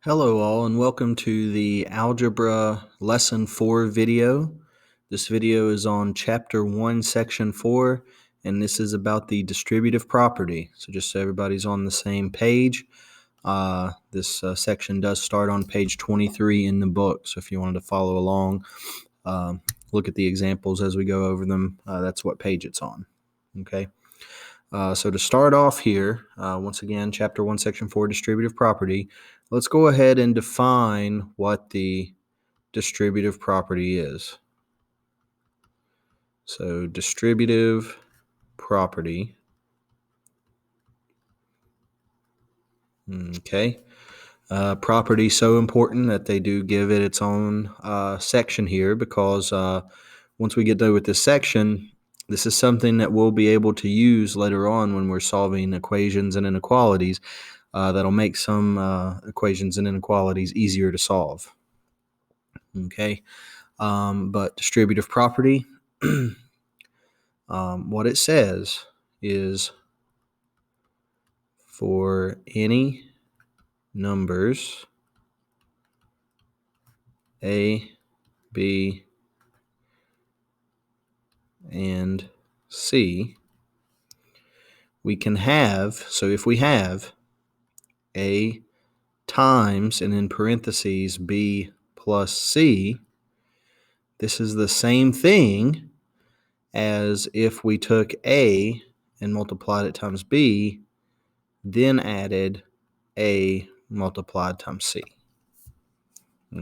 Hello all and welcome to the Algebra Lesson 4 video. This video is on Chapter 1, Section 4, and this is about the distributive property. So just so everybody's on the same page, this section does start on page 23 in the book. So if you wanted to follow along, look at the examples as we go over them, that's what page it's on. Okay. So to start off here, once again, Chapter 1, Section 4, Distributive Property, let's go ahead and define what the distributive property is. So distributive property, okay. Property so important that they do give it its own section here because once we get done with this section, this is something that we'll be able to use later on when we're solving equations and inequalities. That'll make some equations and inequalities easier to solve. Okay, but distributive property, what it says is for any numbers A, B, and C, we can have, so if we have A times, and in parentheses, B plus C, this is the same thing as if we took A and multiplied it times B, then added A multiplied times C.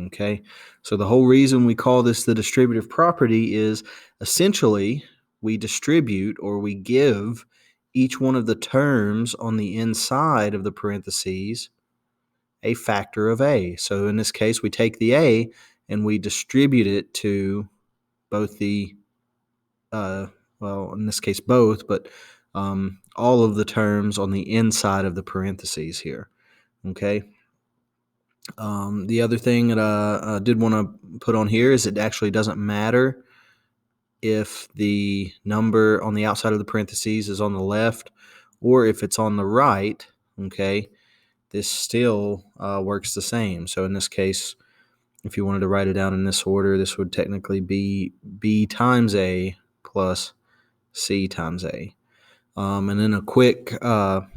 Okay, so the whole reason we call this the distributive property is essentially we distribute or we give each one of the terms on the inside of the parentheses a factor of A. So in this case, we take the A and we distribute it to both the, well, in this case, both, but all of the terms on the inside of the parentheses here. Okay. The other thing that I did want to put on here is it actually doesn't matter if the number on the outside of the parentheses is on the left or if it's on the right. Okay, this still works the same. So in this case, if you wanted to write it down in this order, this would technically be B times A plus C times A. And then a quick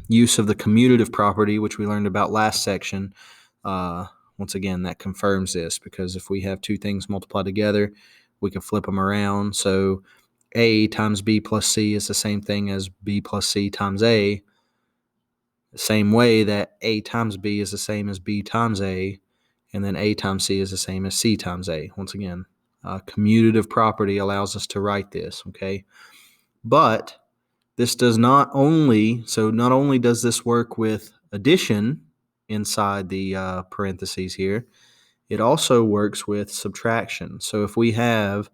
use of the commutative property, which we learned about last section. Once again, that confirms this because if we have two things multiplied together, we can flip them around. So A times B plus C is the same thing as B plus C times A. The same way that A times B is the same as B times A, and then A times C is the same as C times A. Once again, commutative property allows us to write this, okay? But this does not only, so not only does this work with addition inside the parentheses here, it also works with subtraction. So if we have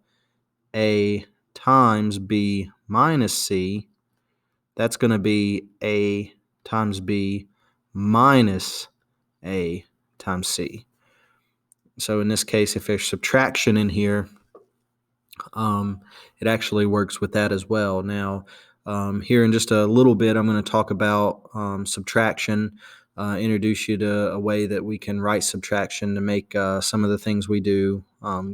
A times B minus C, that's going to be A times B minus A times C. So in this case, if there's subtraction in here, it actually works with that as well. Now, here in just a little bit, I'm going to talk about subtraction, introduce you to a way that we can write subtraction to make some of the things we do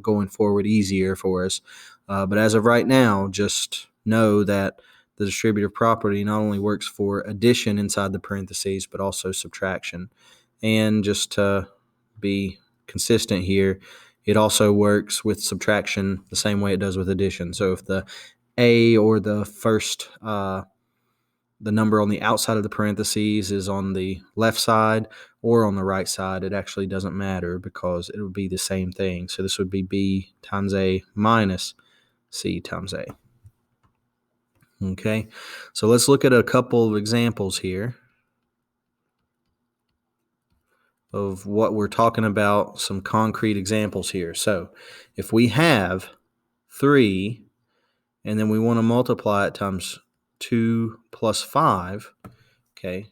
going forward easier for us. But as of right now, just know that the distributive property not only works for addition inside the parentheses, but also subtraction. And just to be consistent here, it also works with subtraction the same way it does with addition. So if the A or the first, the number on the outside of the parentheses is on the left side or on the right side, it actually doesn't matter because it would be the same thing. So this would be B times A minus C times A. Okay, so let's look at a couple of examples here of what we're talking about, some concrete examples here. So if we have 3 and then we want to multiply it times 2 plus 5, okay,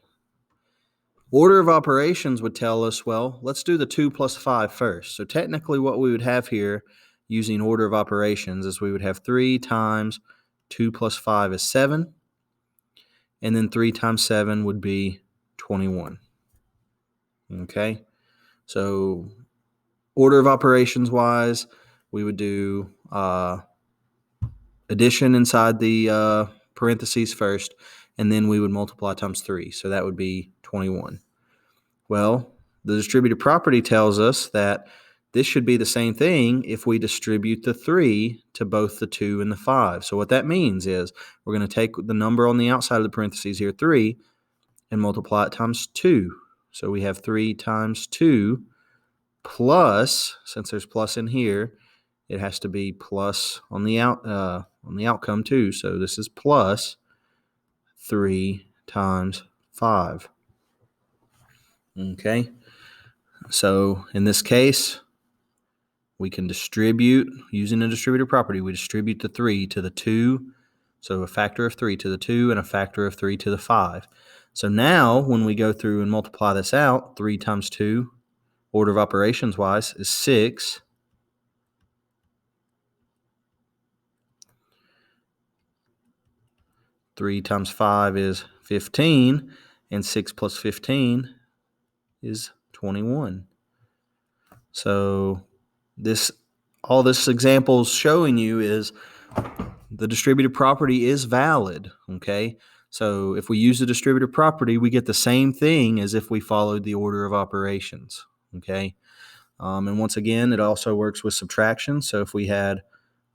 order of operations would tell us, well, let's do the 2 plus 5 first. So technically what we would have here using order of operations is we would have 3 times 2 plus 5 is 7, and then 3 times 7 would be 21. Okay, So order of operations wise, we would do addition inside the parentheses first, and then we would multiply times 3. So that would be 21. Well, the distributive property tells us that this should be the same thing if we distribute the 3 to both the 2 and the 5. So what that means is we're going to take the number on the outside of the parentheses here, 3, and multiply it times 2. So we have 3 times 2 plus, since there's plus in here, it has to be plus on the outcome too. So this is plus 3 times 5. Okay. So in this case, we can distribute using a distributive property. We distribute the 3 to the 2. So a factor of 3 to the 2 and a factor of 3 to the 5. So now when we go through and multiply this out, 3 times 2, order of operations wise, is 6. 3 times 5 is 15, and 6 plus 15 is 21. So all this example is showing you is the distributive property is valid, okay? So if we use the distributive property, we get the same thing as if we followed the order of operations, okay? And once again, it also works with subtraction. So if we had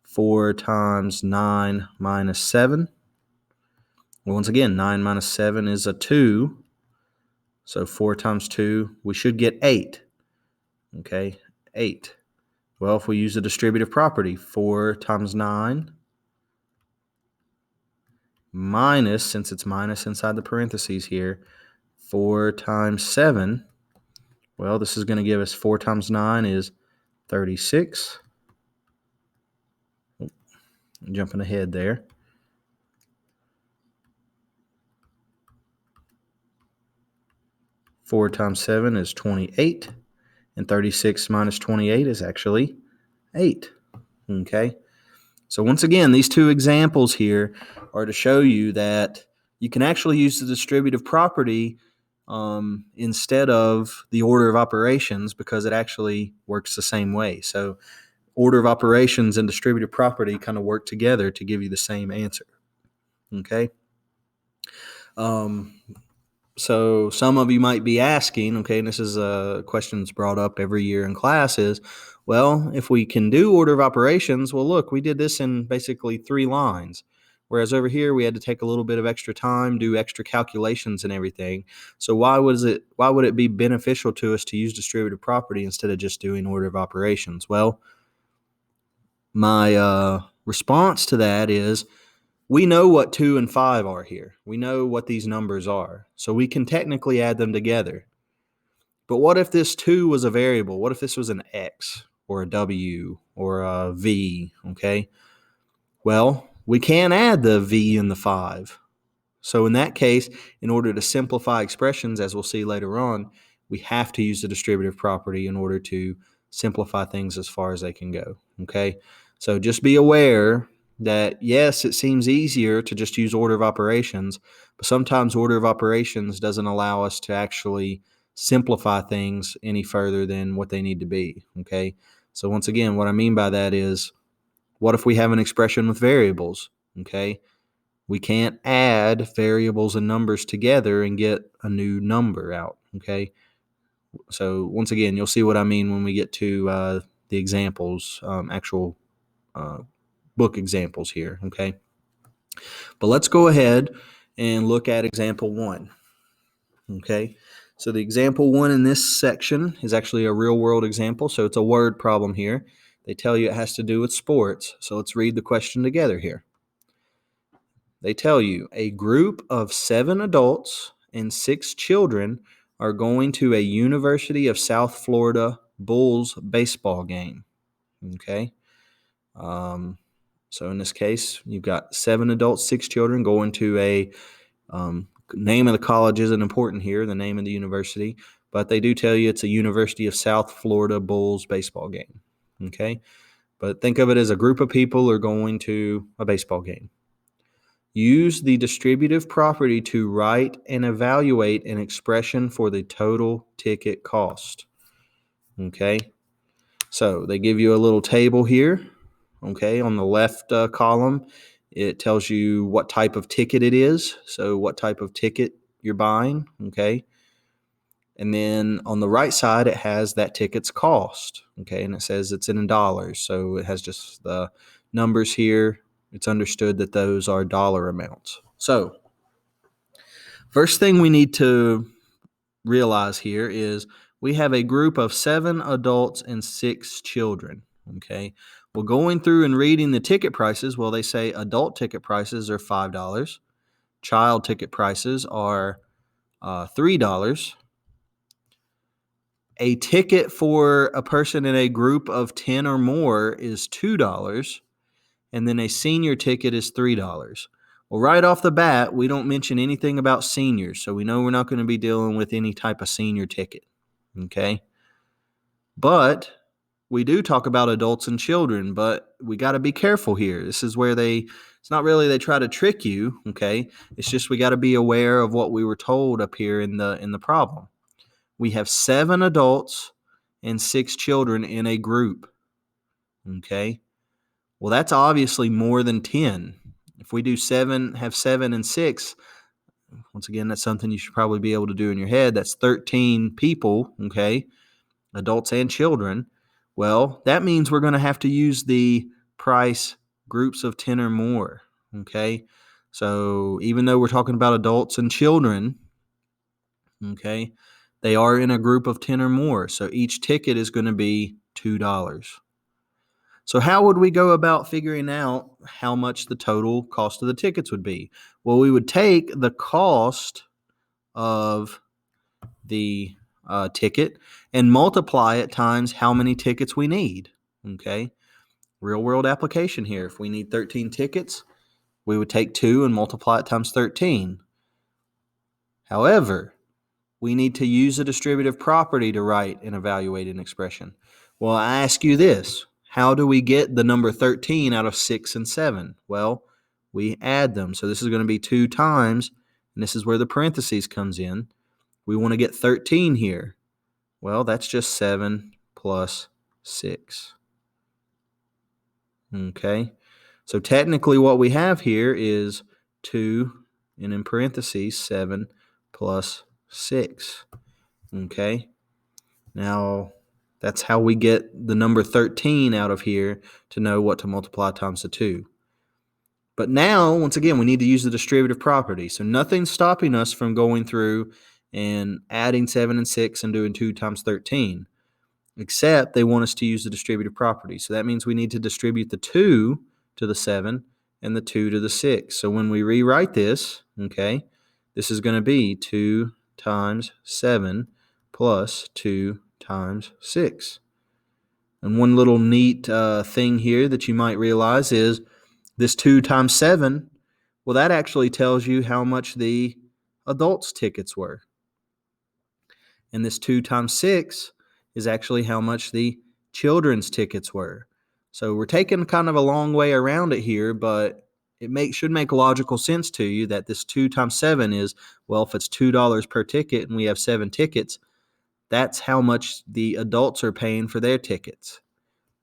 4 times 9 minus 7, well, once again, 9 minus 7 is a 2. So 4 times 2, we should get 8. Okay, 8. Well, if we use the distributive property, 4 times 9 minus, since it's minus inside the parentheses here, 4 times 7, well, this is going to give us 4 times 9 is 36. Jumping ahead there. 4 times 7 is 28, and 36 minus 28 is actually 8. Okay, so once again, these two examples here are to show you that you can actually use the distributive property instead of the order of operations, because it actually works the same way. So order of operations and distributive property kind of work together to give you the same answer. Okay. So some of you might be asking, okay, and this is a question that's brought up every year in class is, well, if we can do order of operations, well, look, we did this in basically 3 lines. Whereas over here, we had to take a little bit of extra time, do extra calculations and everything. So why would it be beneficial to us to use distributive property instead of just doing order of operations? Well, my response to that is, we know what 2 and 5 are here. We know what these numbers are. So we can technically add them together. But what if this 2 was a variable? What if this was an x or a w or a v, okay? Well, we can't add the v and the 5. So in that case, in order to simplify expressions, as we'll see later on, we have to use the distributive property in order to simplify things as far as they can go, okay? So just be aware that, yes, it seems easier to just use order of operations, but sometimes order of operations doesn't allow us to actually simplify things any further than what they need to be, okay? So once again, what I mean by that is, what if we have an expression with variables, okay? We can't add variables and numbers together and get a new number out, okay? So once again, you'll see what I mean when we get to the examples, actual book examples here, okay? But let's go ahead and look at example 1, okay? So the example 1 in this section is actually a real-world example, so it's a word problem here. They tell you it has to do with sports, so let's read the question together here. They tell you a group of 7 adults and 6 children are going to a University of South Florida Bulls baseball game, okay? So in this case, you've got 7 adults, 6 children going to a name of the college isn't important here, the name of the university, but they do tell you it's a University of South Florida Bulls baseball game, okay? But think of it as a group of people are going to a baseball game. Use the distributive property to write and evaluate an expression for the total ticket cost. Okay, so they give you a little table here. Okay, on the left column, it tells you what type of ticket it is, so what type of ticket you're buying. Okay, and then on the right side, it has that ticket's cost. Okay, and it says it's in dollars, so it has just the numbers here. It's understood that those are dollar amounts. So first thing we need to realize here is we have a group of 7 adults and 6 children. Okay, well, going through and reading the ticket prices, well, they say adult ticket prices are $5, child ticket prices are $3. A ticket for a person in a group of 10 or more is $2, and then a senior ticket is $3. Well, right off the bat, we don't mention anything about seniors, so we know we're not going to be dealing with any type of senior ticket. Okay, but we do talk about adults and children, but we got to be careful here. This is where it's not really they try to trick you. Okay, it's just we got to be aware of what we were told up here in the problem. We have 7 adults and 6 children in a group. Okay, well, that's obviously more than 10. If we do 7, have 7 and 6, once again, that's something you should probably be able to do in your head. That's 13 people, okay, adults and children. Well, that means we're going to have to use the price groups of 10 or more, okay? So even though we're talking about adults and children, okay, they are in a group of 10 or more. So each ticket is going to be $2. So how would we go about figuring out how much the total cost of the tickets would be? Well, we would take the cost of the ticket and multiply it times how many tickets we need. Okay, real world application here. If we need 13 tickets, we would take 2 and multiply it times 13. However, we need to use a distributive property to write and evaluate an expression. Well, I ask you this. How do we get the number 13 out of 6 and 7? Well, we add them. So this is going to be 2 times, and this is where the parentheses comes in. We want to get 13 here. Well, that's just 7 plus 6. Okay, so technically what we have here is 2, and in parentheses, 7 plus 6. Okay, now that's how we get the number 13 out of here to know what to multiply times the 2. But now, once again, we need to use the distributive property. So nothing's stopping us from going through and adding 7 and 6 and doing 2 times 13, except they want us to use the distributive property. So that means we need to distribute the 2 to the 7 and the 2 to the 6. So when we rewrite this, okay, this is going to be 2 times 7 plus 2 times 6. And one little neat thing here that you might realize is this 2 times 7, well, that actually tells you how much the adults' tickets were. And this 2 times 6 is actually how much the children's tickets were. So we're taking kind of a long way around it here, but it should make logical sense to you that this 2 times 7 is, well, if it's $2 per ticket and we have 7 tickets, that's how much the adults are paying for their tickets.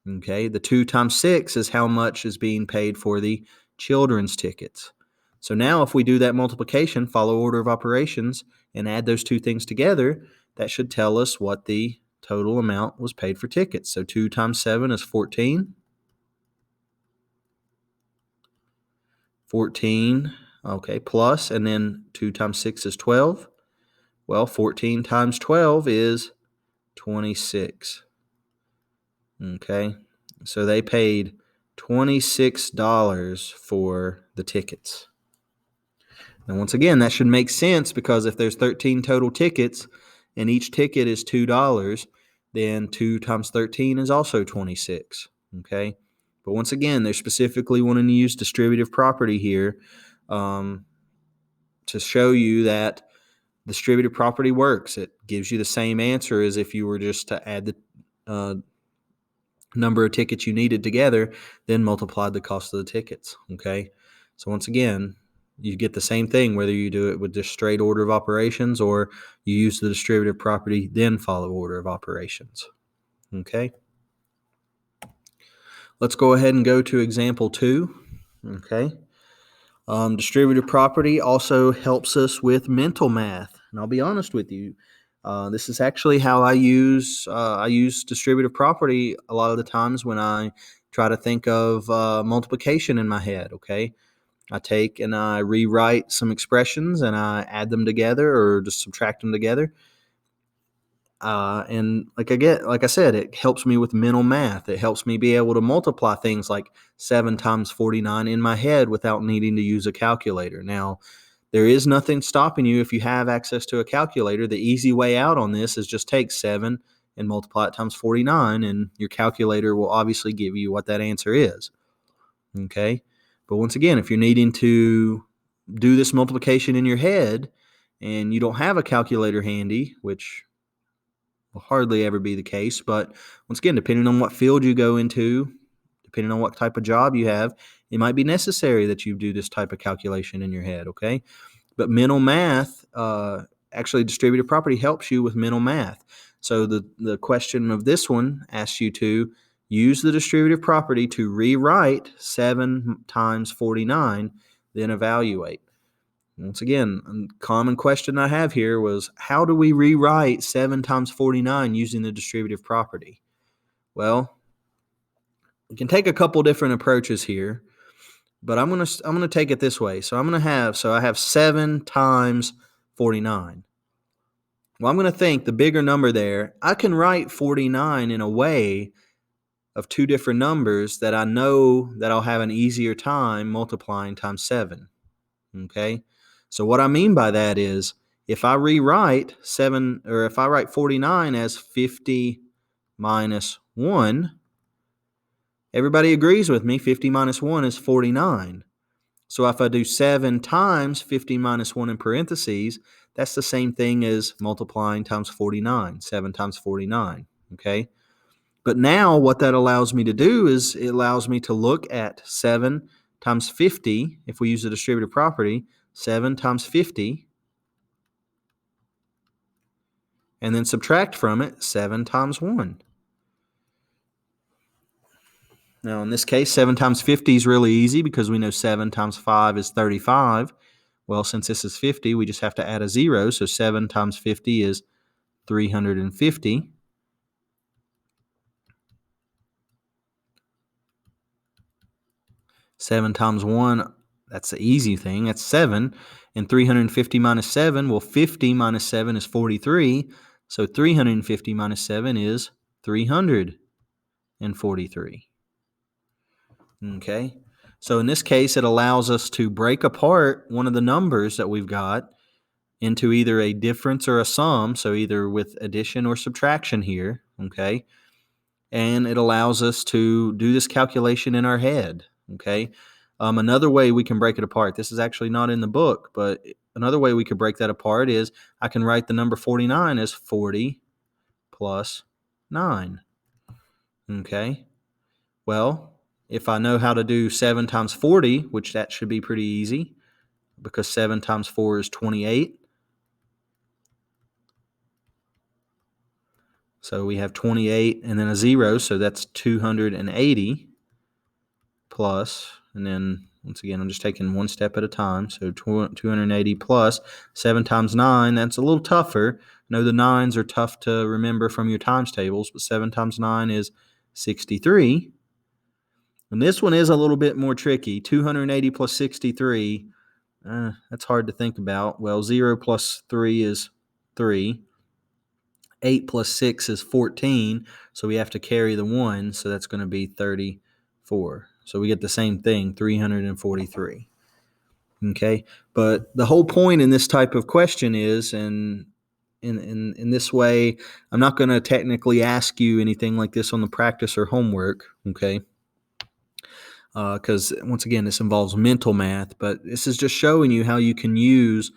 Okay, the 2 times 6 is how much is being paid for the children's tickets. So now if we do that multiplication, follow order of operations, and add those two things together, that should tell us what the total amount was paid for tickets. So 2 times 7 is 14. 14, okay, plus, and then 2 times 6 is 12. Well, 14 times 12 is 26. Okay, so they paid $26 for the tickets. And once again, that should make sense because if there's 13 total tickets and each ticket is $2, then 2 times 13 is also 26. Okay, but once again, they're specifically wanting to use distributive property here to show you that distributive property works. It gives you the same answer as if you were just to add the number of tickets you needed together, then multiplied the cost of the tickets. Okay, so once again, you get the same thing whether you do it with just straight order of operations or you use the distributive property then follow order of operations. Okay. Let's go ahead and go to example 2. Okay. Distributive property also helps us with mental math, and I'll be honest with you. This is actually how I use distributive property a lot of the times when I try to think of multiplication in my head. Okay, I take and I rewrite some expressions and I add them together or just subtract them together. And like I said, it helps me with mental math. It helps me be able to multiply things like 7 times 49 in my head without needing to use a calculator. Now, there is nothing stopping you if you have access to a calculator. The easy way out on this is just take 7 and multiply it times 49, and your calculator will obviously give you what that answer is. Okay? But once again, if you're needing to do this multiplication in your head and you don't have a calculator handy, which will hardly ever be the case, but once again, depending on what field you go into, depending on what type of job you have, it might be necessary that you do this type of calculation in your head, okay? But mental math, actually distributive property helps you with mental math. So the question of this one asks you to use the distributive property to rewrite 7 times 49, then evaluate. Once again, a common question I have here was, how do we rewrite 7 times 49 using the distributive property? Well, we can take a couple different approaches here, but I'm gonna take it this way. So I have 7 times 49. Well, I'm gonna think the bigger number there. I can write 49 in a way of two different numbers that I know that I'll have an easier time multiplying times 7. Okay? So what I mean by that is if I rewrite 49 as 50 minus 1, everybody agrees with me, 50 minus 1 is 49. So if I do 7 times 50 minus 1 in parentheses, that's the same thing as multiplying times 49, 7 times 49, okay? But now what that allows me to do is it allows me to look at 7 times 50, if we use the distributive property, 7 times 50, and then subtract from it 7 times 1. Now, in this case, 7 times 50 is really easy because we know 7 times 5 is 35. Well, since this is 50, we just have to add a 0, so 7 times 50 is 350. 7 times 1, that's the easy thing. That's 7. And 350 minus 7, well, 50 minus 7 is 43. So 350 minus 7 is 343. Okay? So in this case, it allows us to break apart one of the numbers that we've got into either a difference or a sum, so either with addition or subtraction here, okay? And it allows us to do this calculation in our head, okay? Another way we can break it apart, this is actually not in the book, but another way we could break that apart is I can write the number 49 as 40 plus 9, okay? Well, if I know how to do 7 times 40, which that should be pretty easy because 7 times 4 is 28. So we have 28 and then a 0, so that's 280 plus, and then once again, I'm just taking one step at a time. So 280 plus 7 times 9, that's a little tougher. I know the 9s are tough to remember from your times tables, but 7 times 9 is 63. And this one is a little bit more tricky. 280 plus 63, that's hard to think about. Well, 0 plus 3 is 3. 8 plus 6 is 14, so we have to carry the 1, so that's going to be 34. So we get the same thing, 343. Okay, but the whole point in this type of question is, and in this way, I'm not going to technically ask you anything like this on the practice or homework, okay? Because once again, this involves mental math, but this is just showing you how you can use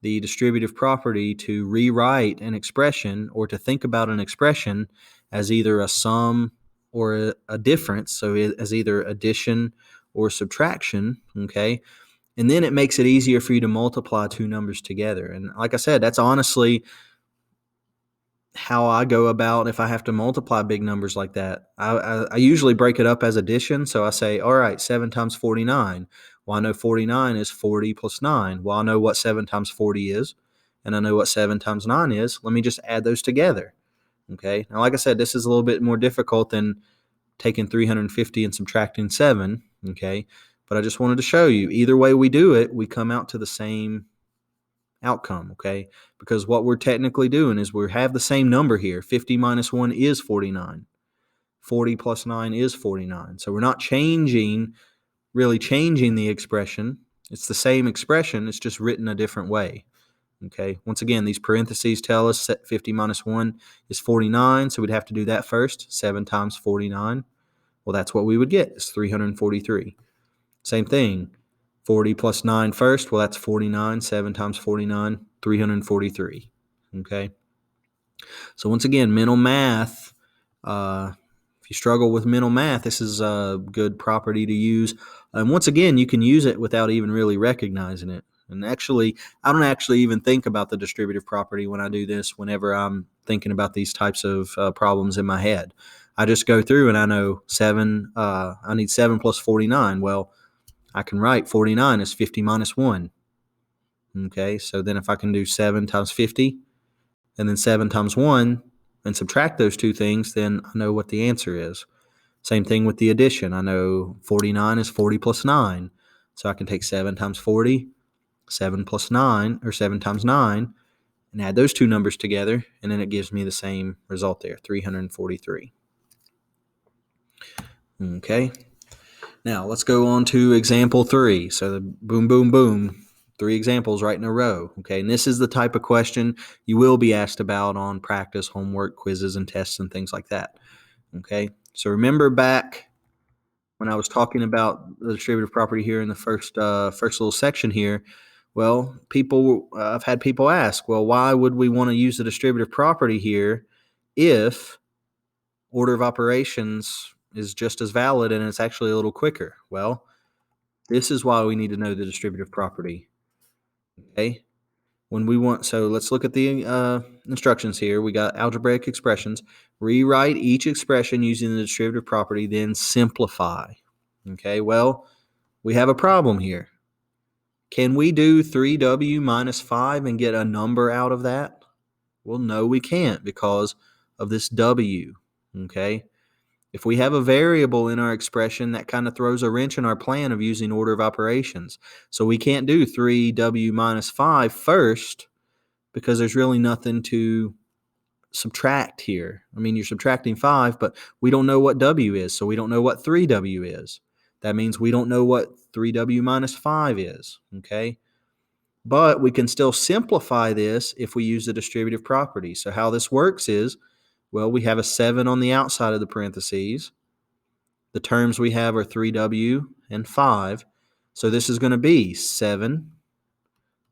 the distributive property to rewrite an expression or to think about an expression as either a sum or a difference, so as either addition or subtraction, okay? And then it makes it easier for you to multiply two numbers together. And like I said, that's honestly how I go about if I have to multiply big numbers like that. I usually break it up as addition. So I say, all right, 7 times 49. Well, I know 49 is 40 plus 9. Well, I know what 7 times 40 is, and I know what 7 times 9 is. Let me just add those together. Okay. Now, like I said, this is a little bit more difficult than taking 350 and subtracting 7. Okay. But I just wanted to show you either way we do it, we come out to the same outcome, okay? Because what we're technically doing is we have the same number here. 50 minus 1 is 49. 40 plus 9 is 49. So we're not really changing the expression. It's the same expression. It's just written a different way, okay? Once again, these parentheses tell us 50 minus 1 is 49, so we'd have to do that first. 7 times 49. Well, that's what we would get, is 343. Same thing. 40 plus 9 first. Well, that's 49. 7 times 49, 343. Okay. So once again, mental math. If you struggle with mental math, this is a good property to use. And once again, you can use it without even really recognizing it. And actually, I don't actually even think about the distributive property when I do this whenever I'm thinking about these types of problems in my head. I just go through and I know I need 7 plus 49. Well, I can write 49 as 50 minus 1. Okay, so then if I can do 7 times 50 and then 7 times 1 and subtract those two things, then I know what the answer is. Same thing with the addition. I know 49 is 40 plus 9. So I can take 7 times 40, 7 plus 9, or 7 times 9, and add those two numbers together, and then it gives me the same result there, 343. Okay. Now, let's go on to example 3. So the boom, boom, boom, 3 examples right in a row. Okay, and this is the type of question you will be asked about on practice, homework, quizzes, and tests and things like that. Okay, so remember back when I was talking about the distributive property here in the first little section here. Well, I've had people ask, well, why would we want to use the distributive property here if order of operations is just as valid and it's actually a little quicker? Well, this is why we need to know the distributive property. Okay, so let's look at the instructions here. We got algebraic expressions. Rewrite each expression using the distributive property, then simplify. Okay, well, we have a problem here. Can we do 3w minus 5 and get a number out of that? Well, no, we can't because of this w. Okay, if we have a variable in our expression, that kind of throws a wrench in our plan of using order of operations. So we can't do 3w minus 5 first because there's really nothing to subtract here. I mean, you're subtracting 5, but we don't know what w is, so we don't know what 3w is. That means we don't know what 3w minus 5 is, okay? But we can still simplify this if we use the distributive property. So how this works is, well, we have a 7 on the outside of the parentheses. The terms we have are 3w and 5. So this is going to be 7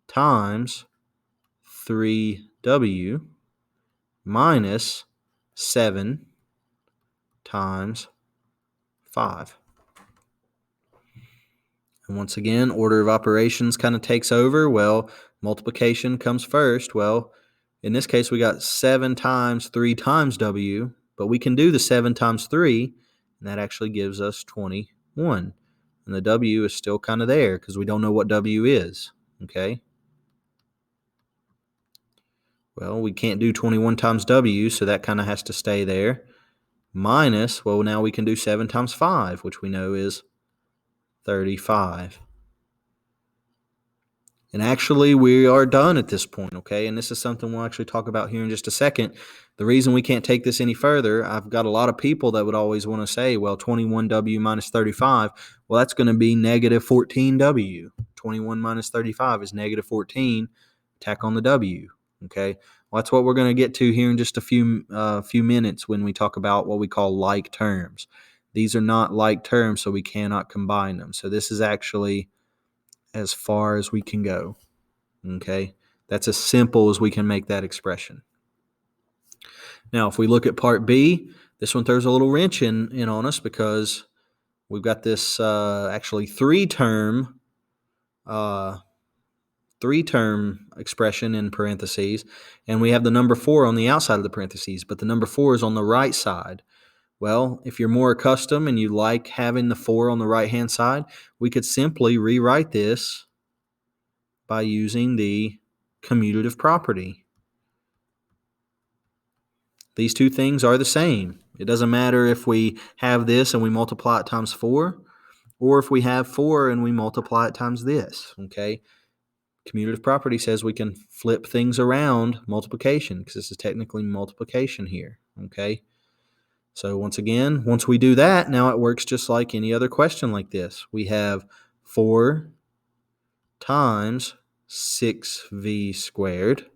times 3w minus 7 times 5. And once again, order of operations kind of takes over. Well, multiplication comes first. Well, in this case, we got 7 times 3 times w, but we can do the 7 times 3, and that actually gives us 21. And the w is still kind of there because we don't know what w is, okay? Well, we can't do 21 times w, so that kind of has to stay there. Minus, well, now we can do 7 times 5, which we know is 35. And actually, we are done at this point, okay? And this is something we'll actually talk about here in just a second. The reason we can't take this any further, I've got a lot of people that would always want to say, well, 21w minus 35, well, that's going to be negative 14w. 21 minus 35 is negative 14. Tack on the w, okay? Well, that's what we're going to get to here in just a few minutes when we talk about what we call like terms. These are not like terms, so we cannot combine them. So this is actually as far as we can go, okay? That's as simple as we can make that expression. Now, if we look at part B, this one throws a little wrench in on us because we've got this actually three-term three-term expression in parentheses, and we have the number 4 on the outside of the parentheses, but the number 4 is on the right side. Well, if you're more accustomed and you like having the 4 on the right-hand side, we could simply rewrite this by using the commutative property. These two things are the same. It doesn't matter if we have this and we multiply it times 4, or if we have 4 and we multiply it times this, okay? Commutative property says we can flip things around multiplication because this is technically multiplication here, okay? So once again, once we do that, now it works just like any other question like this. We have 4 times 6v squared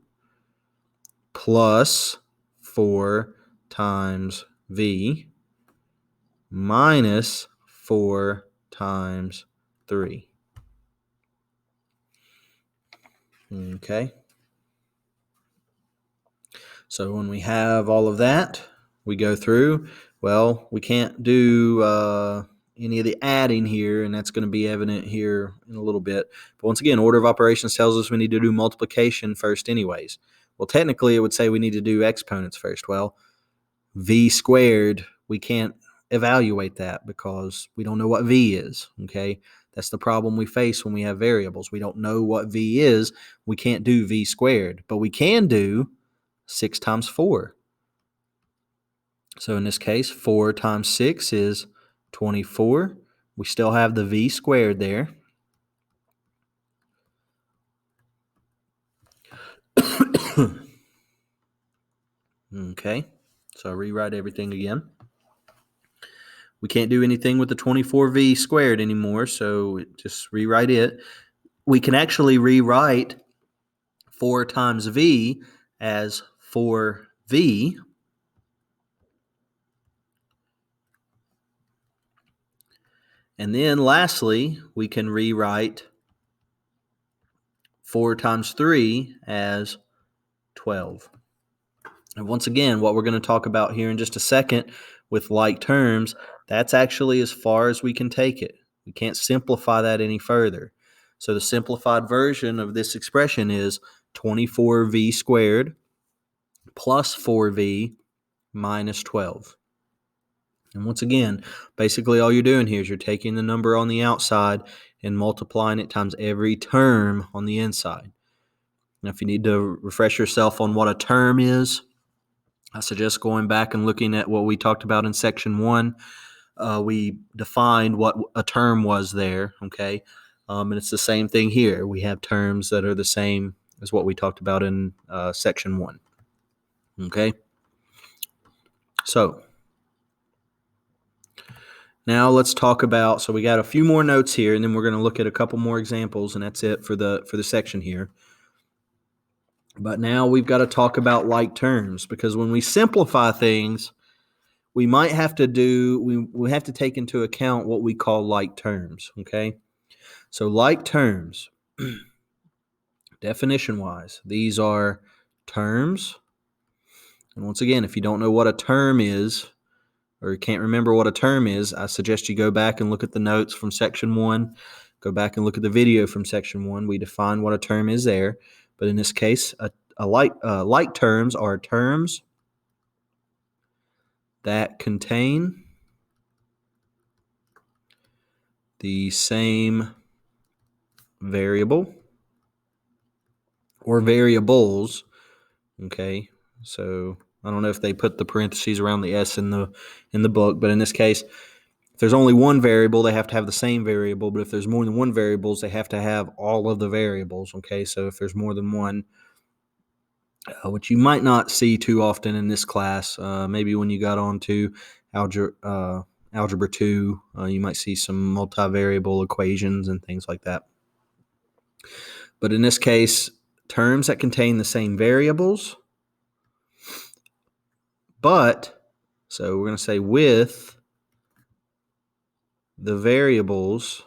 plus 4 times v minus 4 times 3. Okay. So when we have all of that, we go through. Well, we can't do any of the adding here, and that's going to be evident here in a little bit. But once again, order of operations tells us we need to do multiplication first anyways. Well, technically, it would say we need to do exponents first. Well, v squared, we can't evaluate that because we don't know what v is, okay? That's the problem we face when we have variables. We don't know what v is. We can't do v squared, but we can do 6 times 4. So in this case, 4 times 6 is 24. We still have the v squared there. Okay, so I rewrite everything again. We can't do anything with the 24v squared anymore, so just rewrite it. We can actually rewrite 4 times v as 4v. And then lastly, we can rewrite 4 times 3 as 12. And once again, what we're going to talk about here in just a second with like terms, that's actually as far as we can take it. We can't simplify that any further. So the simplified version of this expression is 24v squared plus 4v minus 12. And once again, basically all you're doing here is you're taking the number on the outside and multiplying it times every term on the inside. Now, if you need to refresh yourself on what a term is, I suggest going back and looking at what we talked about in section 1. We defined what a term was there, okay? And it's the same thing here. We have terms that are the same as what we talked about in section 1, okay? So now let's talk about, so we got a few more notes here, and then we're going to look at a couple more examples, and that's it for the section here. But now we've got to talk about like terms, because when we simplify things, we might have to we have to take into account what we call like terms, okay? So like terms, definition-wise, these are terms. And once again, if you don't know what a term is, or you can't remember what a term is, I suggest you go back and look at the notes from section 1. Go back and look at the video from section 1. We define what a term is there. But in this case, like terms are terms that contain the same variable or variables, okay? So I don't know if they put the parentheses around the S in the book, but in this case, if there's only one variable, they have to have the same variable. But if there's more than one variables, they have to have all of the variables, okay? So if there's more than one, which you might not see too often in this class, maybe when you got on to Algebra 2, you might see some multivariable equations and things like that. But in this case, terms that contain the same variables, but, so we're going to say with the variables,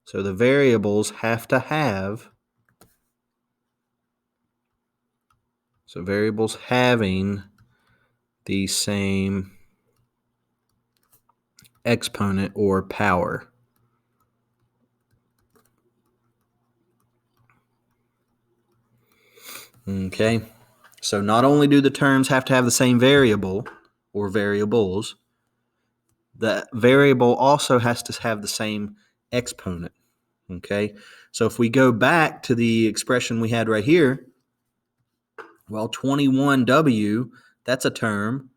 so the variables have to have, so variables having the same exponent or power. Okay, so not only do the terms have to have the same variable or variables, the variable also has to have the same exponent. Okay, so if we go back to the expression we had right here, well, 21w, that's a term,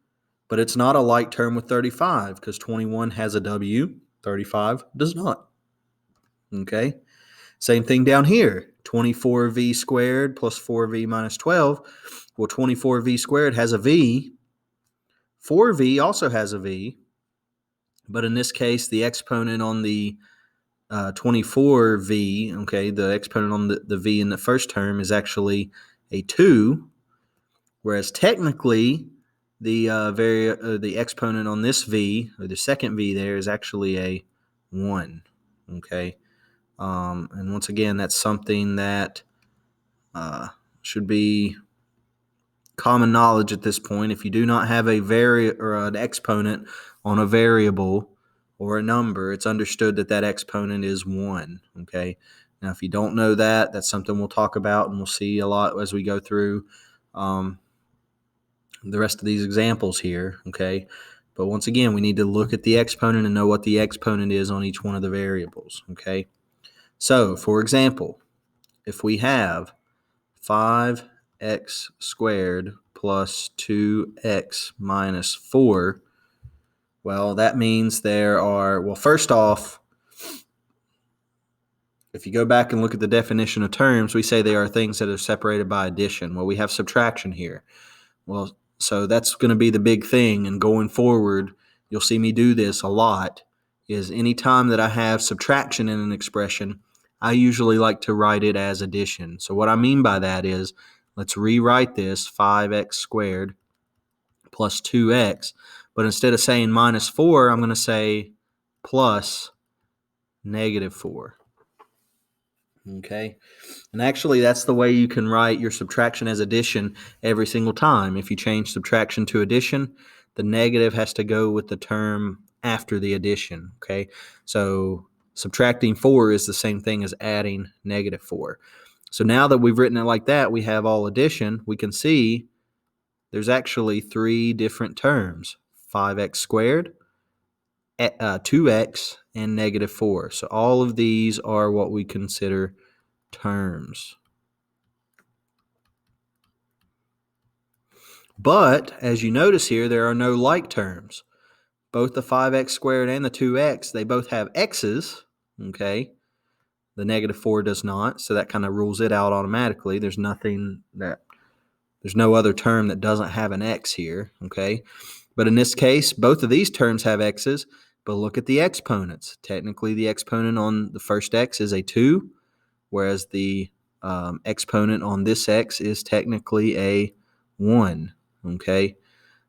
but it's not a like term with 35 because 21 has a w, 35 does not. Okay, same thing down here, 24v squared plus 4v minus 12. Well, 24v squared has a v, 4v also has a v, but in this case, the exponent on the 24v, okay, the exponent on the v in the first term is actually a 2, whereas technically the exponent on this v, or the second v there, is actually a 1, okay? And once again, that's something that should be common knowledge at this point. If you do not have a or an exponent on a variable or a number, it's understood that that exponent is 1, okay? Now, if you don't know that, that's something we'll talk about and we'll see a lot as we go through the rest of these examples here, okay? But once again, we need to look at the exponent and know what the exponent is on each one of the variables, okay? So, for example, if we have 5x squared plus 2x minus 4, well, that means there are, well, first off, if you go back and look at the definition of terms, we say they are things that are separated by addition. Well, we have subtraction here. Well, so that's going to be the big thing, and going forward, you'll see me do this a lot, is anytime that I have subtraction in an expression, I usually like to write it as addition. So what I mean by that is, let's rewrite this 5x squared plus 2x, but instead of saying minus 4, I'm going to say plus negative 4. Okay, and actually that's the way you can write your subtraction as addition every single time. If you change subtraction to addition, the negative has to go with the term after the addition, okay? So subtracting 4 is the same thing as adding negative 4. So now that we've written it like that, we have all addition, we can see there's actually 3 different terms, 5x squared, 2x, and negative 4. So all of these are what we consider terms. But as you notice here, there are no like terms. Both the 5x squared and the 2x, they both have x's, okay? The negative 4 does not, so that kind of rules it out automatically. There's no other term that doesn't have an x here, okay? But in this case, both of these terms have x's, but look at the exponents. Technically, the exponent on the first x is a 2, whereas the exponent on this x is technically a 1, okay?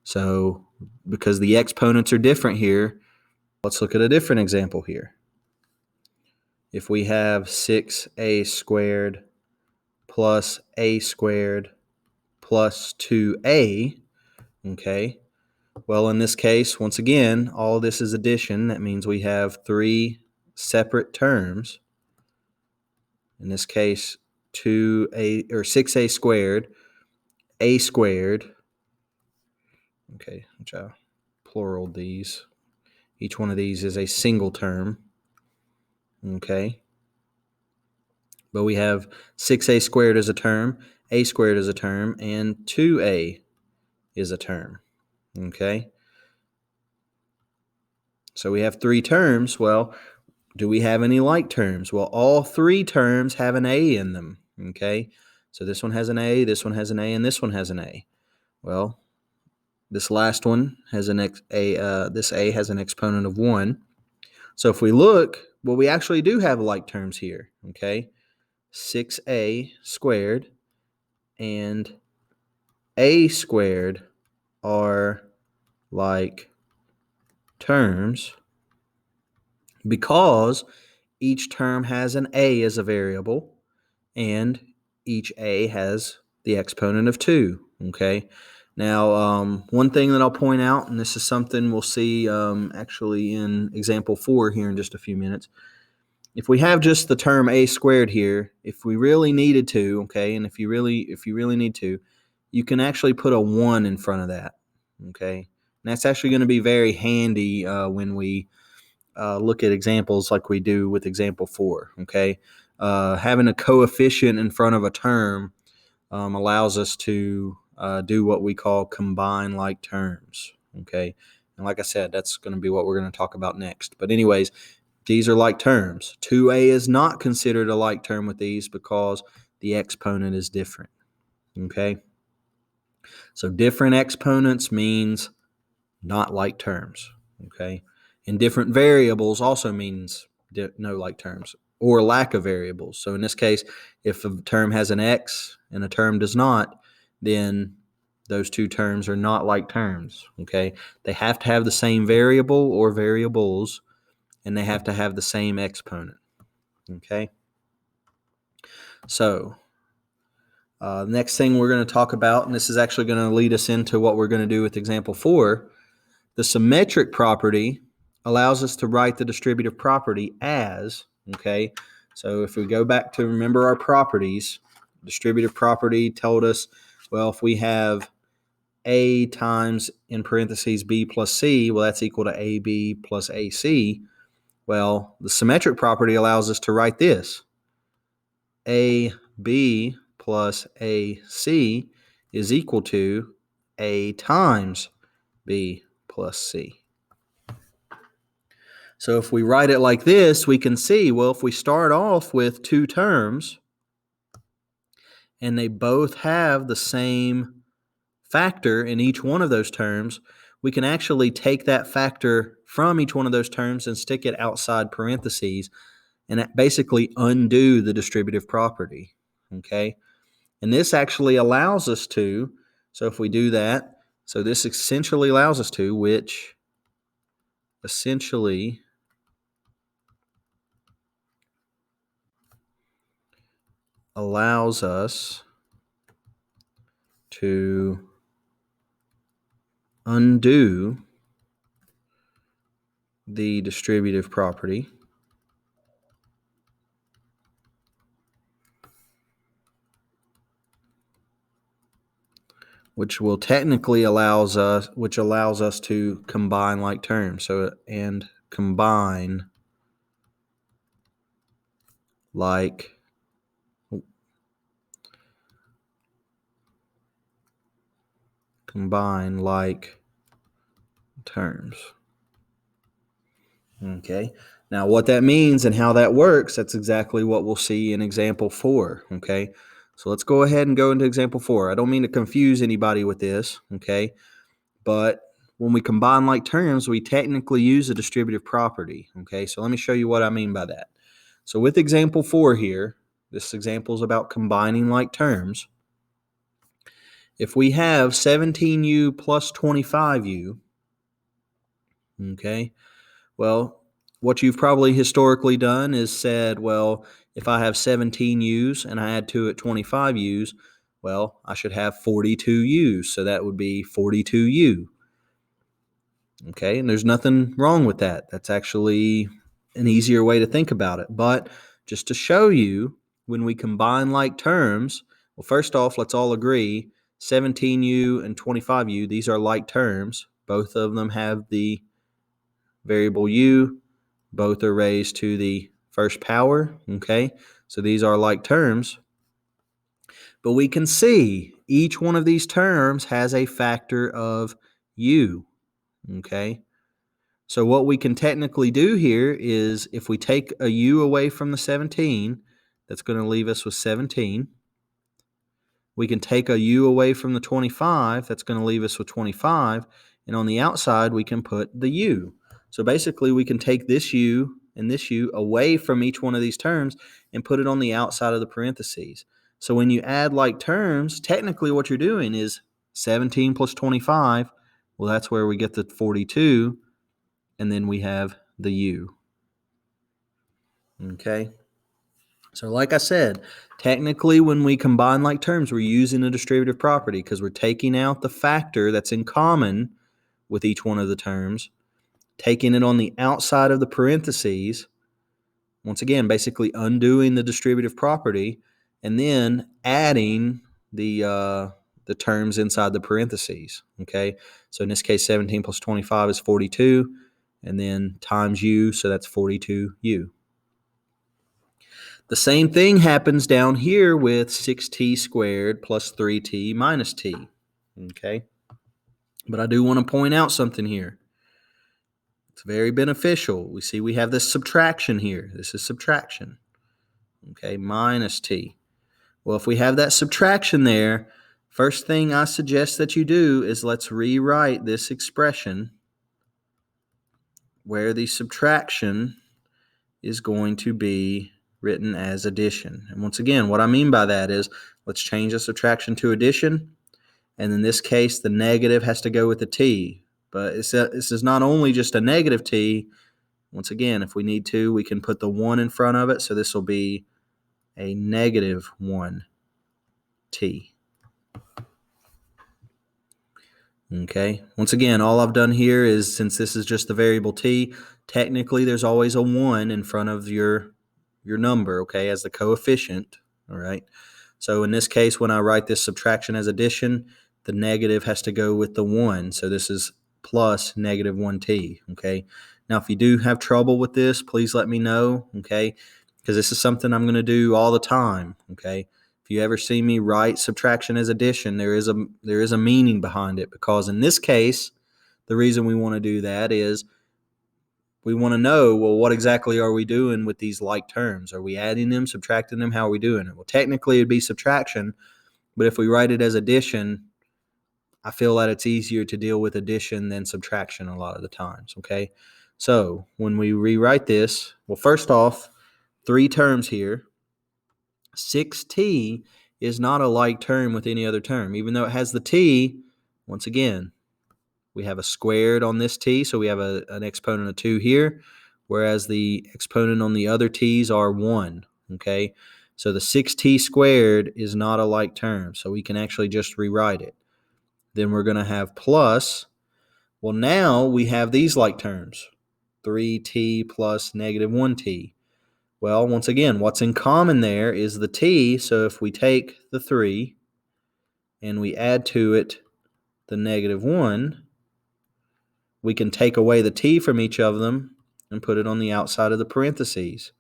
So because the exponents are different here, let's look at a different example here. If we have 6a squared plus a squared plus 2a, okay, well, in this case, once again, all this is addition. That means we have 3 separate terms. In this case, 2a or 6a squared, a squared, okay, which I pluraled these. Each one of these is a single term, okay? But we have 6a squared as a term, a squared as a term, and 2a is a term, okay? So we have 3 terms. Well, do we have any like terms? Well, all 3 terms have an a in them, okay? So this one has an a, this one has an a, and this one has an a. Well, this last one has this a has an exponent of 1. So if we look, well, we actually do have like terms here, okay? 6a squared and a squared are like terms because each term has an a as a variable and each a has the exponent of 2, okay? Now, one thing that I'll point out, and this is something we'll see actually in example 4 here in just a few minutes, if we have just the term a squared here, if we really needed to, okay, and if you really need to, you can actually put a 1 in front of that, okay? And that's actually going to be very handy when we look at examples like we do with example 4, okay? Having a coefficient in front of a term allows us to do what we call combine like terms, okay? And like I said, that's going to be what we're going to talk about next. But anyways, these are like terms. 2a is not considered a like term with these because the exponent is different, okay? So different exponents means not like terms, okay? And different variables also means no like terms or lack of variables. So in this case, if a term has an x and a term does not, then those two terms are not like terms, okay? They have to have the same variable or variables, and they have to have the same exponent, okay? So the next thing we're going to talk about, and this is actually going to lead us into what we're going to do with example 4, the symmetric property allows us to write the distributive property as, okay? So if we go back to remember our properties, distributive property told us, well, if we have a times, in parentheses, b plus c, well, that's equal to ab plus ac. Well, the symmetric property allows us to write this. AB plus AC is equal to A times B plus C. So if we write it like this, we can see, well, if we start off with two terms and they both have the same factor in each one of those terms, we can actually take that factor from each one of those terms and stick it outside parentheses and basically undo the distributive property, okay? And this actually allows us to, so if we do that, so this essentially allows us to, which essentially allows us to undo the distributive property, which will technically allows us to combine like terms. So and combine like terms. Okay. Now what that means and how that works, that's exactly what we'll see in example 4. Okay. So let's go ahead and go into example 4. I don't mean to confuse anybody with this. Okay. But when we combine like terms, we technically use a distributive property. Okay. So let me show you what I mean by that. So with example 4 here, this example is about combining like terms. If we have 17u plus 25u, okay, well, what you've probably historically done is said, well, if I have 17 U's and I add to it 25 U's, well, I should have 42 U's. So that would be 42 U. Okay, and there's nothing wrong with that. That's actually an easier way to think about it. But just to show you, when we combine like terms, well, first off, let's all agree 17U and 25U, these are like terms. Both of them have the variable u. Both are raised to the first power, okay? So these are like terms. But we can see each one of these terms has a factor of u, okay? So what we can technically do here is if we take a u away from the 17, that's going to leave us with 17. We can take a u away from the 25, that's going to leave us with 25. And on the outside, we can put the u. So basically, we can take this u and this u away from each one of these terms and put it on the outside of the parentheses. So when you add like terms, technically what you're doing is 17 plus 25. Well, that's where we get the 42. And then we have the u. Okay? So like I said, technically when we combine like terms, we're using a distributive property because we're taking out the factor that's in common with each one of the terms, taking it on the outside of the parentheses, once again, basically undoing the distributive property and then adding the terms inside the parentheses, okay? So in this case, 17 plus 25 is 42, and then times u, so that's 42u. The same thing happens down here with 6t squared plus 3t minus t, okay? But I do want to point out something here. It's very beneficial. We see we have this subtraction here. This is subtraction, okay, minus t. Well, if we have that subtraction there, first thing I suggest that you do is let's rewrite this expression where the subtraction is going to be written as addition. And once again, what I mean by that is let's change the subtraction to addition. And in this case, the negative has to go with the t. But this is not only just a negative t. Once again, if we need to, we can put the 1 in front of it. So this will be a negative 1t. Okay, once again, all I've done here is, since this is just the variable t, technically there's always a 1 in front of your number, okay, as the coefficient, all right? So in this case, when I write this subtraction as addition, the negative has to go with the 1, so this is plus negative 1t, okay? Now, if you do have trouble with this, please let me know, okay, because this is something I'm going to do all the time, okay? If you ever see me write subtraction as addition, there is a meaning behind it, because in this case, the reason we want to do that is we want to know, well, what exactly are we doing with these like terms? Are we adding them, subtracting them? How are we doing it? Well, technically it'd be subtraction, but if we write it as addition, I feel that it's easier to deal with addition than subtraction a lot of the times, okay? So when we rewrite this, well, first off, 3 terms here. 6t is not a like term with any other term. Even though it has the t, once again, we have a squared on this t, so we have an exponent of 2 here, whereas the exponent on the other t's are 1, okay? So the 6t squared is not a like term, so we can actually just rewrite it. Then we're going to have plus, well, now we have these like terms, 3t plus negative 1t. Well, once again, what's in common there is the t, so if we take the 3 and we add to it the negative 1, we can take away the t from each of them and put it on the outside of the parentheses,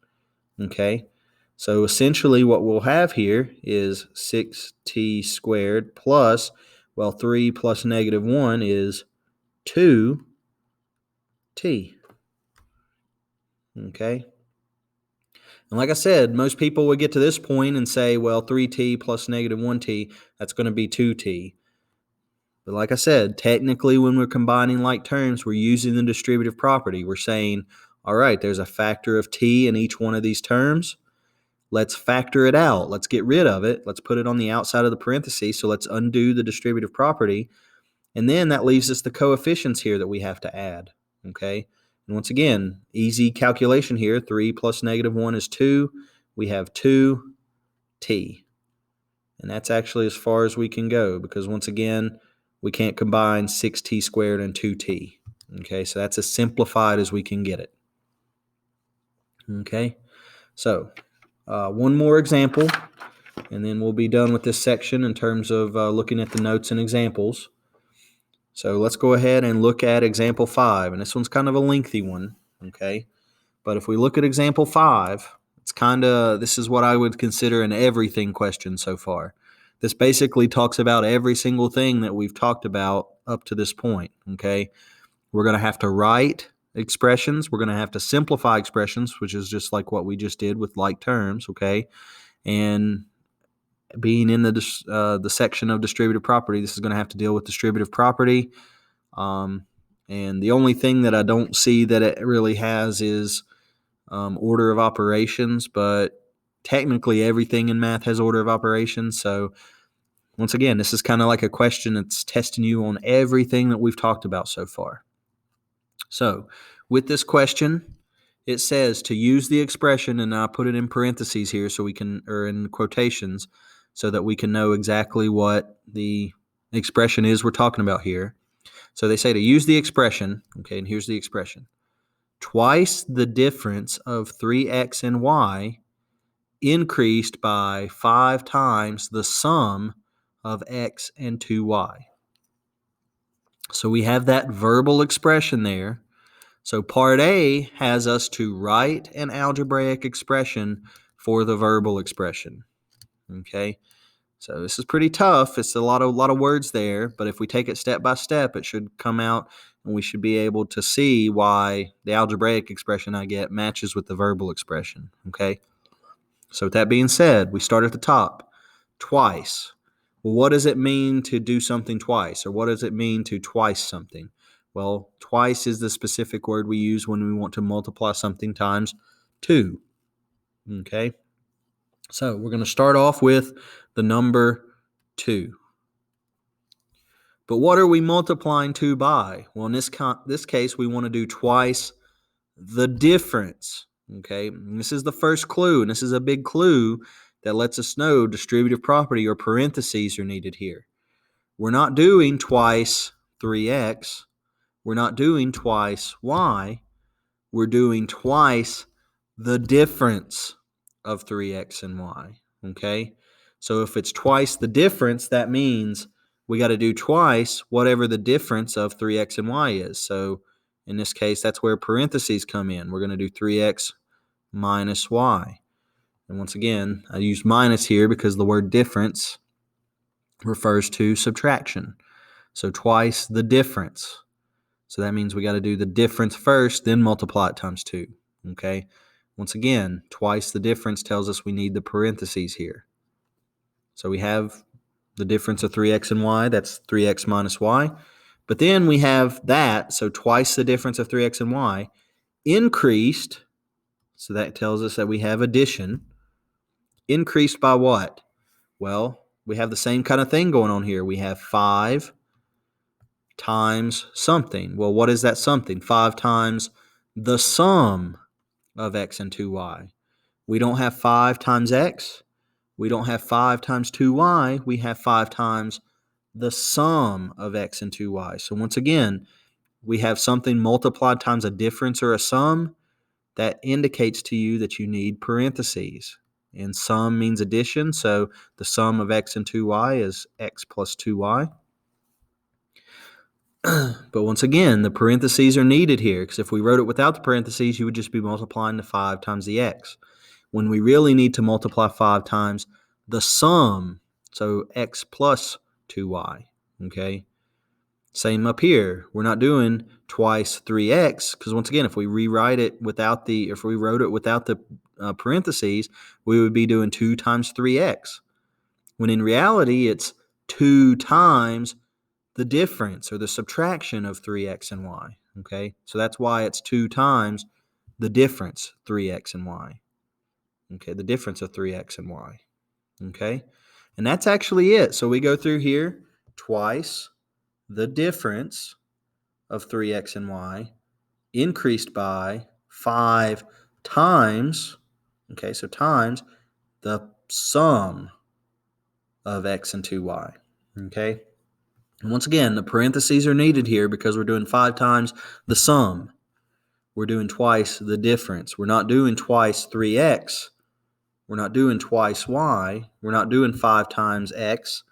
okay? So essentially what we'll have here is 6t squared plus, well, 3 plus negative 1 is 2t, okay? And like I said, most people would get to this point and say, well, 3t plus negative 1t, that's going to be 2t. But like I said, technically when we're combining like terms, we're using the distributive property. We're saying, all right, there's a factor of t in each one of these terms. Let's factor it out. Let's get rid of it. Let's put it on the outside of the parentheses. So let's undo the distributive property. And then that leaves us the coefficients here that we have to add, okay? And once again, easy calculation here. 3 plus negative 1 is 2. We have 2t. And that's actually as far as we can go, because once again, we can't combine 6t squared and 2t. Okay, so that's as simplified as we can get it. Okay, so one more example, and then we'll be done with this section in terms of looking at the notes and examples. So let's go ahead and look at example 5, and this one's kind of a lengthy one, okay? But if we look at example 5, this is what I would consider an everything question so far. This basically talks about every single thing that we've talked about up to this point, okay? We're going to have to write expressions. We're going to have to simplify expressions, which is just like what we just did with like terms, okay? And being in the section of distributive property, this is going to have to deal with distributive property. And the only thing that I don't see that it really has is order of operations, but technically everything in math has order of operations. So once again, this is kind of like a question that's testing you on everything that we've talked about so far. So with this question, it says to use the expression, and I put it in parentheses here so we can, or in quotations, so that we can know exactly what the expression is we're talking about here. So they say to use the expression, okay, and here's the expression. twice the difference of 3x and y increased by 5 times the sum of x and 2y. So we have that verbal expression there. So part A has us to write an algebraic expression for the verbal expression. Okay, so this is pretty tough. It's a lot of words there, but if we take it step by step, it should come out and we should be able to see why the algebraic expression I get matches with the verbal expression. Okay, so with that being said, we start at the top. Twice. Well, what does it mean to do something twice? Or what does it mean to twice something? Well, twice is the specific word we use when we want to multiply something times 2. Okay? So we're going to start off with the number 2. But what are we multiplying 2 by? Well, in this case, we want to do twice the difference. Okay? And this is the first clue, and this is a big clue that lets us know distributive property or parentheses are needed here. We're not doing twice 3x. We're not doing twice y. We're doing twice the difference of 3x and y. Okay? So if it's twice the difference, that means we got to do twice whatever the difference of 3x and y is. So in this case, that's where parentheses come in. We're going to do 3x minus y. And once again, I use minus here because the word difference refers to subtraction. So twice the difference. So that means we got to do the difference first, then multiply it times 2. Okay? Once again, twice the difference tells us we need the parentheses here. So we have the difference of 3x and y. That's 3x minus y. But then we have that, so twice the difference of 3x and y, increased. So that tells us that we have addition. Increased by what? Well, we have the same kind of thing going on here. We have 5 times something. Well, what is that something? 5 times the sum of x and 2y. We don't have 5 times x. We don't have 5 times 2y. We have 5 times the sum of x and 2y. So once again, we have something multiplied times a difference or a sum. That indicates to you that you need parentheses. And sum means addition, so the sum of x and 2y is x plus 2y. But once again, the parentheses are needed here, because if we wrote it without the parentheses, you would just be multiplying the 5 times the x. When we really need to multiply 5 times the sum, so x plus 2y, okay? Same up here. We're not doing twice 3x, because once again, if we wrote it without the parentheses, we would be doing 2 times 3x. When in reality, it's 2 times the difference or the subtraction of 3x and y. Okay, so that's why it's 2 times the difference, 3x and y. Okay, the difference of 3x and y. Okay, and that's actually it. So we go through here twice the difference of 3x and y increased by 5 times, okay, so times the sum of x and 2y, okay? And once again, the parentheses are needed here because we're doing 5 times the sum. We're doing twice the difference. We're not doing twice 3x. We're not doing twice y. We're not doing 5 times x.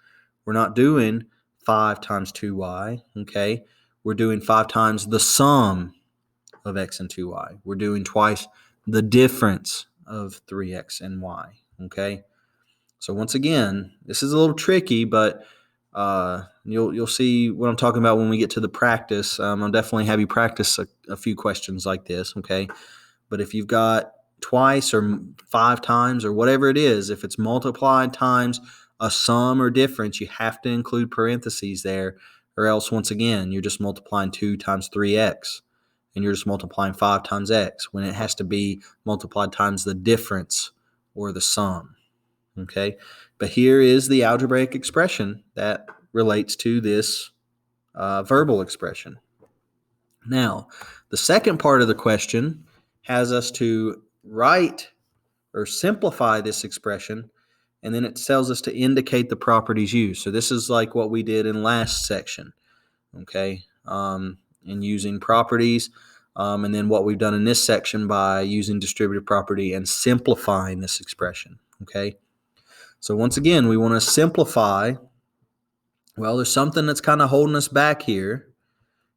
We're not doing 5 times 2y, okay? We're doing 5 times the sum of x and 2y. We're doing twice the difference of 3x and y, okay? So once again, this is a little tricky, but you'll see what I'm talking about when we get to the practice. I'll definitely have you practice a few questions like this, okay? But if you've got twice or 5 times or whatever it is, if it's multiplied times a sum or difference, you have to include parentheses there, or else once again, you're just multiplying 2 times 3x, and you're just multiplying 5 times x, when it has to be multiplied times the difference or the sum. Okay, but here is the algebraic expression that relates to this verbal expression. Now, the second part of the question has us to write or simplify this expression, and then it tells us to indicate the properties used. So this is like what we did in last section, okay? In using properties, and then what we've done in this section by using distributive property and simplifying this expression, okay? So once again, we want to simplify. Well, there's something that's kind of holding us back here,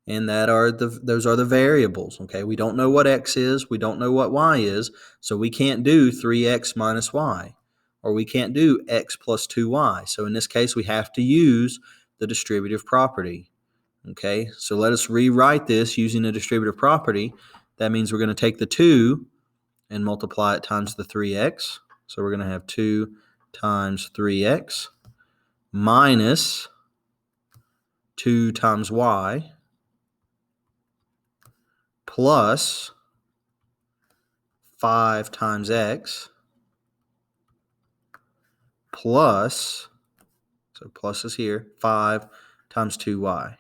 and those are the variables, okay? We don't know what x is, we don't know what y is, so we can't do 3x minus y, or we can't do x plus 2y. So in this case, we have to use the distributive property, okay? So let us rewrite this using the distributive property. That means we're going to take the 2 and multiply it times the 3x. So we're going to have 2 times 3x minus 2 times y plus 5 times x plus, so plus is here, 5 times 2y.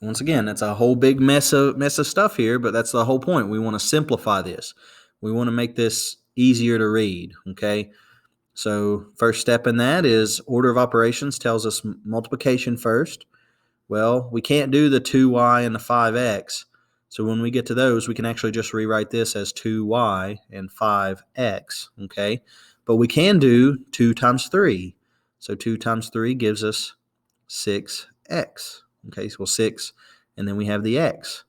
Once again, that's a whole big mess of stuff here, but that's the whole point. We want to simplify this. We want to make this easier to read, okay? So first step in that is order of operations tells us multiplication first. Well, we can't do the 2y and the 5x. So when we get to those, we can actually just rewrite this as 2y and 5x, okay? But we can do 2 times 3. So 2 times 3 gives us 6x, okay? So 6, and then we have the x.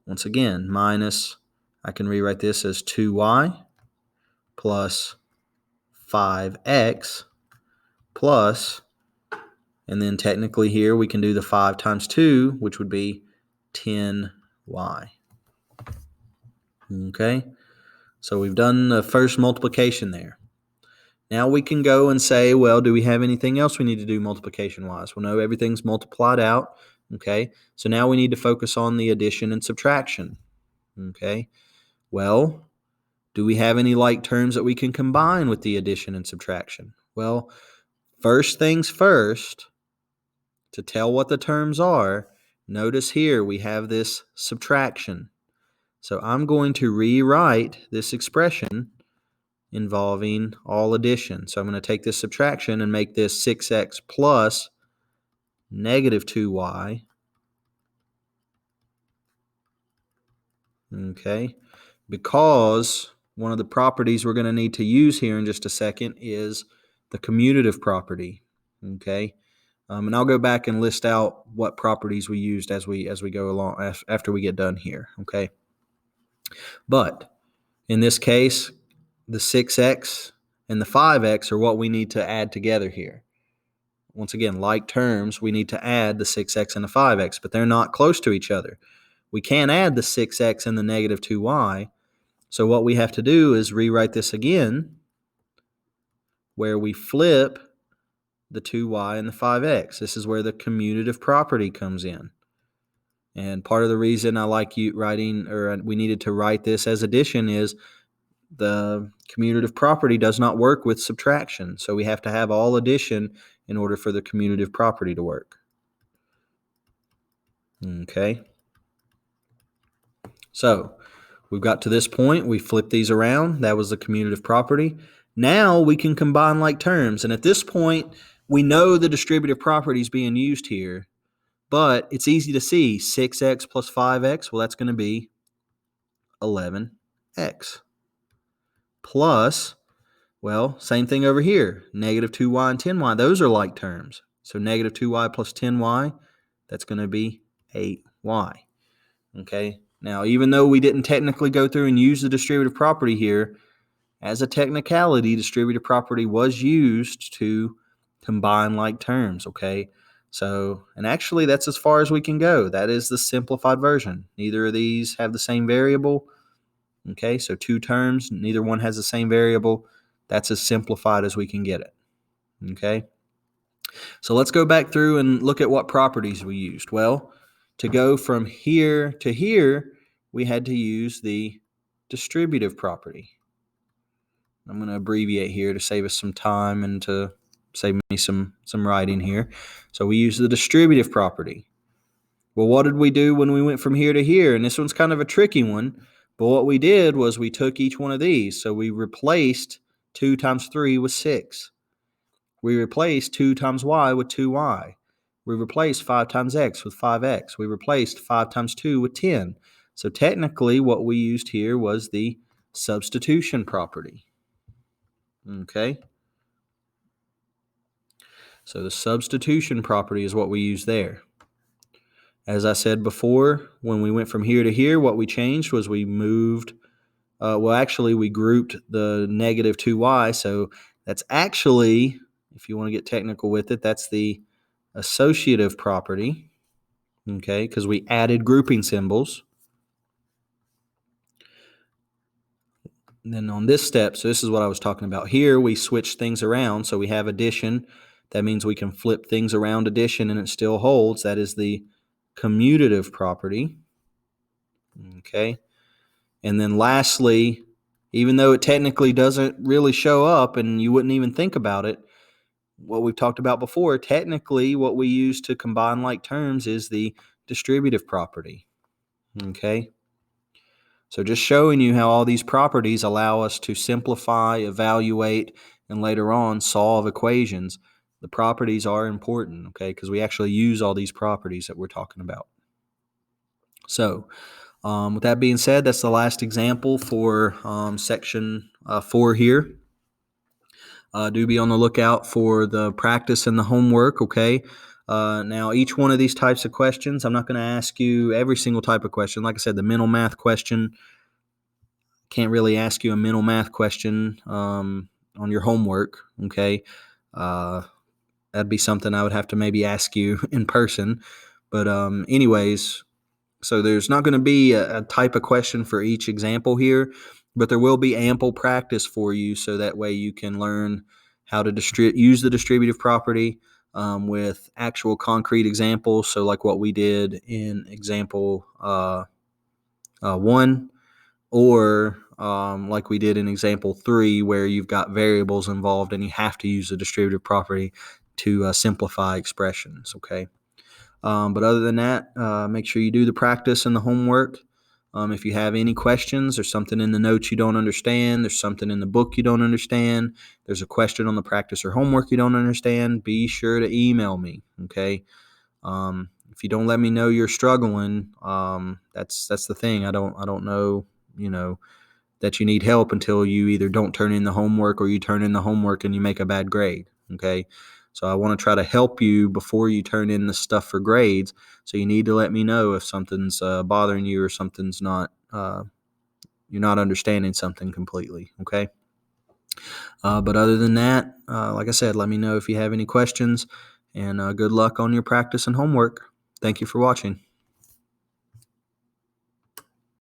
Once again, minus, I can rewrite this as 2y plus 5x plus, and then technically here we can do the 5 times 2, which would be 10y. Okay, so we've done the first multiplication there. Now we can go and say, well, do we have anything else we need to do multiplication-wise? Well, no, everything's multiplied out. Okay, so now we need to focus on the addition and subtraction. Okay, well, do we have any like terms that we can combine with the addition and subtraction? Well, first things first, to tell what the terms are, notice here we have this subtraction. So I'm going to rewrite this expression involving all addition. So I'm going to take this subtraction and make this 6x plus negative 2y. Okay, because one of the properties we're going to need to use here in just a second is the commutative property. Okay, and I'll go back and list out what properties we used as we go along after we get done here. Okay, but in this case, the 6x and the 5x are what we need to add together here. Once again, like terms, we need to add the 6x and the 5x, but they're not close to each other. We can't add the 6x and the negative 2y. So what we have to do is rewrite this again, where we flip the 2y and the 5x. This is where the commutative property comes in. And part of the reason I like you writing, or we needed to write this as addition, is the commutative property does not work with subtraction. So we have to have all addition in order for the commutative property to work. Okay. So we've got to this point. We flip these around. That was the commutative property. Now we can combine like terms. And at this point, we know the distributive property is being used here. But it's easy to see 6x plus 5x, well, that's going to be 11x. Plus, well, same thing over here, negative 2y and 10y. Those are like terms. So negative 2y plus 10y, that's going to be 8y. Okay, now even though we didn't technically go through and use the distributive property here, as a technicality, distributive property was used to combine like terms, okay? So, and actually that's as far as we can go. That is the simplified version. Neither of these have the same variable. Okay, so two terms, neither one has the same variable. That's as simplified as we can get it. Okay, so let's go back through and look at what properties we used. Well, to go from here to here, we had to use the distributive property. I'm going to abbreviate here to save us some time and to save me some writing here. So we use the distributive property. Well, what did we do when we went from here to here? And this one's kind of a tricky one, but what we did was we took each one of these. So we replaced 2 times 3 with 6. We replaced 2 times y with 2y. We replaced 5 times x with 5x. We replaced 5 times 2 with 10. So technically what we used here was the substitution property. Okay? So the substitution property is what we use there. As I said before, when we went from here to here, what we changed was we moved, we grouped the negative 2y. So that's actually, if you want to get technical with it, that's the associative property, okay, because we added grouping symbols. And then on this step, so this is what I was talking about. Here we switch things around. So we have addition. That means we can flip things around addition and it still holds. That is the commutative property. Okay. And then lastly, even though it technically doesn't really show up and you wouldn't even think about it, what we've talked about before, technically what we use to combine like terms is the distributive property. Okay. So just showing you how all these properties allow us to simplify, evaluate, and later on solve equations. The properties are important, okay, because we actually use all these properties that we're talking about. So with that being said, that's the last example for section 4 here. Do be on the lookout for the practice and the homework, okay? Now, each one of these types of questions, I'm not going to ask you every single type of question. Like I said, the mental math question, can't really ask you a mental math question on your homework, okay? That'd be something I would have to maybe ask you in person. But anyways, so there's not going to be a type of question for each example here, but there will be ample practice for you so that way you can learn how to use the distributive property with actual concrete examples. So like what we did in example 1, or like we did in example 3, where you've got variables involved and you have to use the distributive property to simplify expressions, okay? But other than that, make sure you do the practice and the homework. If you have any questions, there's something in the notes you don't understand, there's something in the book you don't understand, there's a question on the practice or homework you don't understand, be sure to email me, okay? If you don't let me know you're struggling, that's the thing. I don't know, that you need help until you either don't turn in the homework or you turn in the homework and you make a bad grade, okay? So I want to try to help you before you turn in the stuff for grades. So you need to let me know if something's bothering you or something's not, you're not understanding something completely, okay? But other than that, like I said, let me know if you have any questions, and good luck on your practice and homework. Thank you for watching.